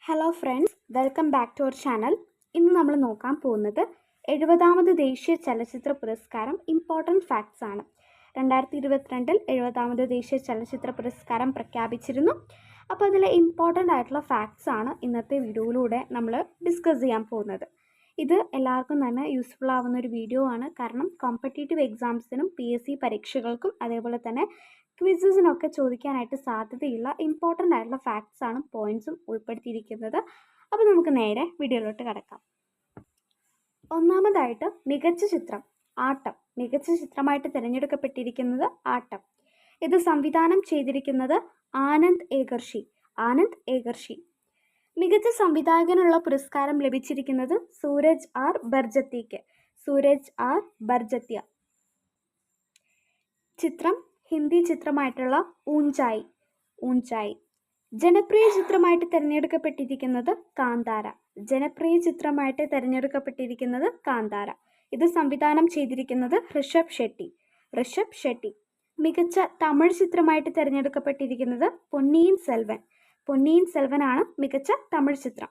Hello friends, welcome back to our channel. ഇന്ന് നമ്മൾ നോക്കാൻ പോകുന്നത് 70ാമത് ദേശീയ ചലച്ചിത്ര പുരസ്കാരം ഇമ്പോർട്ടൻറ്റ് ഫാക്ട്സ് ആണ്. 2022 70ാമത് ദേശീയ ചലച്ചിത്ര പുരസ്കാരം പ്രഖ്യാപിച്ചിരുന്നു. അപ്പോൾ അതിലെ ഇമ്പോർട്ടൻ്റ് ആയിട്ടുള്ള ഫാക്ട്സ് ആണ് ഇന്നത്തെ വീഡിയോയിലൂടെ നമ്മൾ ഡിസ്കസ് ചെയ്യാൻ പോകുന്നത്. ഇത് എല്ലാവർക്കും തന്നെ യൂസ്ഫുൾ ആവുന്ന ഒരു വീഡിയോ ആണ്. കാരണം കോമ്പറ്റേറ്റീവ് എക്സാംസിനും PSC പരീക്ഷകൾക്കും അതേപോലെ തന്നെ ക്വിസസിനൊക്കെ ചോദിക്കാനായിട്ട് സാധ്യതയുള്ള ഇമ്പോർട്ടൻ്റ് ആയിട്ടുള്ള ഫാക്ട്സ് ആണ് പോയിന്റ്സും ഉൾപ്പെടുത്തിയിരിക്കുന്നത്. അപ്പോൾ നമുക്ക് നേരെ വീഡിയോയിലോട്ട് കിടക്കാം. ഒന്നാമതായിട്ട് മികച്ച ചിത്രം ആട്ടം. മികച്ച ചിത്രമായിട്ട് തിരഞ്ഞെടുക്കപ്പെട്ടിരിക്കുന്നത് ആട്ടം. ഇത് സംവിധാനം ചെയ്തിരിക്കുന്നത് ആനന്ദ് ഏകർഷി. മികച്ച സംവിധായകനുള്ള പുരസ്കാരം ലഭിച്ചിരിക്കുന്നത് സൂരജ് ആർ ബർജത്യ. ചിത്രം ഹിന്ദി ചിത്രമായിട്ടുള്ള ഊഞ്ചായി. ജനപ്രിയ ചിത്രമായിട്ട് തിരഞ്ഞെടുക്കപ്പെട്ടിരിക്കുന്നത് കാന്താര. ഇത് സംവിധാനം ചെയ്തിരിക്കുന്നത് ഋഷഭ് ഷെട്ടി. മികച്ച തമിഴ് ചിത്രമായിട്ട് തിരഞ്ഞെടുക്കപ്പെട്ടിരിക്കുന്നത് പൊന്നിയിൻ സെൽവനാണ് മികച്ച തമിഴ് ചിത്രം.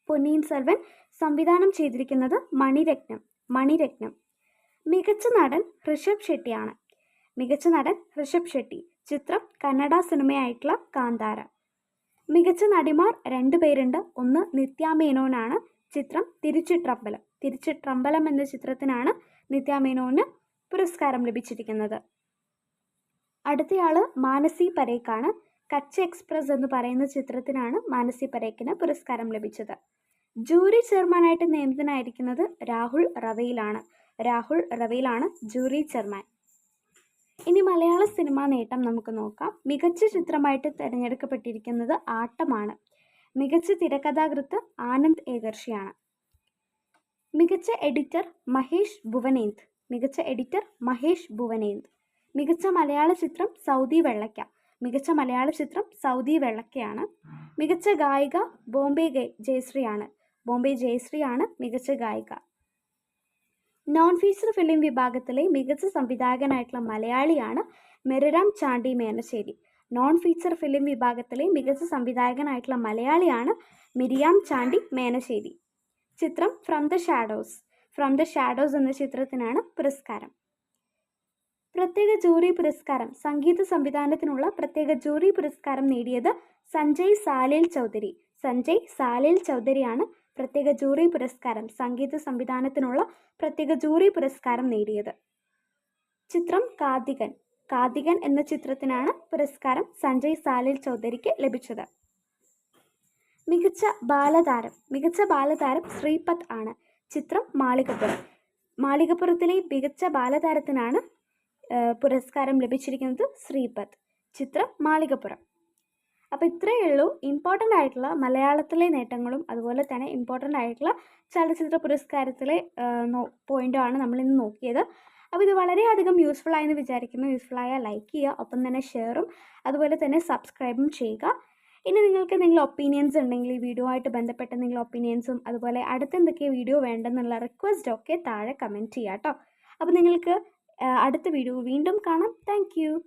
പൊന്നിയിൻ സെൽവൻ സംവിധാനം ചെയ്തിരിക്കുന്നത് മണിരത്നം. മികച്ച നടൻ ഋഷഭ് ഷെട്ടി. ചിത്രം കന്നഡ സിനിമയായിട്ടുള്ള കാന്താര. മികച്ച നടിമാർ 2 പേരുണ്ട്. ഒന്ന് നിത്യ മേനോനാണ്. ചിത്രം തിരുച്ചിട്രമ്പലം എന്ന ചിത്രത്തിനാണ് നിത്യ മേനോന് പുരസ്കാരം ലഭിച്ചിരിക്കുന്നത്. അടുത്തയാള് മാനസി പരേഖാണ്. കച്ച് എക്സ്പ്രസ് എന്ന് പറയുന്ന ചിത്രത്തിനാണ് മാനസി പരേഖിന് പുരസ്കാരം ലഭിച്ചത്. ജൂറി ചെയർമാനായിട്ട് നിയമിതനായിരിക്കുന്നത് രാഹുൽ റവയിലാണ് ജൂറി ചെയർമാൻ. ഇനി മലയാള സിനിമാ നേട്ടം നമുക്ക് നോക്കാം. മികച്ച ചിത്രമായിട്ട് തിരഞ്ഞെടുക്കപ്പെട്ടിരിക്കുന്നത് ആട്ടമാണ്. മികച്ച തിരക്കഥാകൃത്ത് ആനന്ദ് ഏകർഷിയാണ്. മികച്ച എഡിറ്റർ മഹേഷ് ഭുവനേന്ദ്. മികച്ച മലയാള ചിത്രം സൗദി വെള്ളയ്ക്കയാണ്. മികച്ച ഗായിക ബോംബെ ജയശ്രീയാണ് മികച്ച ഗായിക. നോൺ ഫീച്ചർ ഫിലിം വിഭാഗത്തിലെ മികച്ച സംവിധായകനായിട്ടുള്ള മലയാളിയാണ് മെറിറാം ചാണ്ടി മേനശ്ശേരി. ചിത്രം ഫ്രം ദ ഷാഡോസ് എന്ന ചിത്രത്തിനാണ് പുരസ്കാരം. പ്രത്യേക ജൂറി പുരസ്കാരം സംഗീത സംവിധാനത്തിനുള്ള പ്രത്യേക ജൂറി പുരസ്കാരം നേടിയത് സഞ്ജയ് സാലിൽ ചൗധരിയാണ് പ്രത്യേക ജൂറി പുരസ്കാരം സംഗീത സംവിധാനത്തിനുള്ള പ്രത്യേക ജൂറി പുരസ്കാരം നേടിയത്. ചിത്രം കാതികൻ എന്ന ചിത്രത്തിനാണ് പുരസ്കാരം സഞ്ജയ് സാലിൽ ചൗധരിക്ക് ലഭിച്ചത്. മികച്ച ബാലതാരം ശ്രീപത് ആണ്. ചിത്രം മാളികപ്പുറത്തിലെ മികച്ച ബാലതാരത്തിനാണ് പുരസ്കാരം ലഭിച്ചിരിക്കുന്നത് ശ്രീപത്. ചിത്രം മാളികപ്പുറം. അപ്പോൾ ഇത്രയേ ഉള്ളൂ ഇമ്പോർട്ടൻ്റ് ആയിട്ടുള്ള മലയാളത്തിലെ നേട്ടങ്ങളും അതുപോലെ തന്നെ ഇമ്പോർട്ടൻ്റ് ആയിട്ടുള്ള ചലച്ചിത്ര പുരസ്കാരത്തിലെ പോയിൻ്റുമാണ് നമ്മളിന്ന് നോക്കിയത്. അപ്പോൾ ഇത് വളരെയധികം യൂസ്ഫുൾ ആയെന്ന് വിചാരിക്കുന്നു. യൂസ്ഫുൾ ആയാൽ ലൈക്ക് ചെയ്യുക, ഒപ്പം തന്നെ ഷെയറും അതുപോലെ തന്നെ സബ്സ്ക്രൈബും ചെയ്യുക. ഇനി നിങ്ങൾക്ക് എന്തെങ്കിലും ഒപ്പീനിയൻസ് ഉണ്ടെങ്കിൽ ഈ വീഡിയോ ആയിട്ട് ബന്ധപ്പെട്ട എന്തെങ്കിലും ഒപ്പീനിയൻസും അതുപോലെ അടുത്ത എന്തൊക്കെ വീഡിയോ വേണ്ടെന്നുള്ള റിക്വസ്റ്റൊക്കെ താഴെ കമൻറ്റ് ചെയ്യാം കേട്ടോ. അപ്പോൾ നിങ്ങൾക്ക് അടുത്ത വീഡിയോ വീണ്ടും കാണാം. താങ്ക്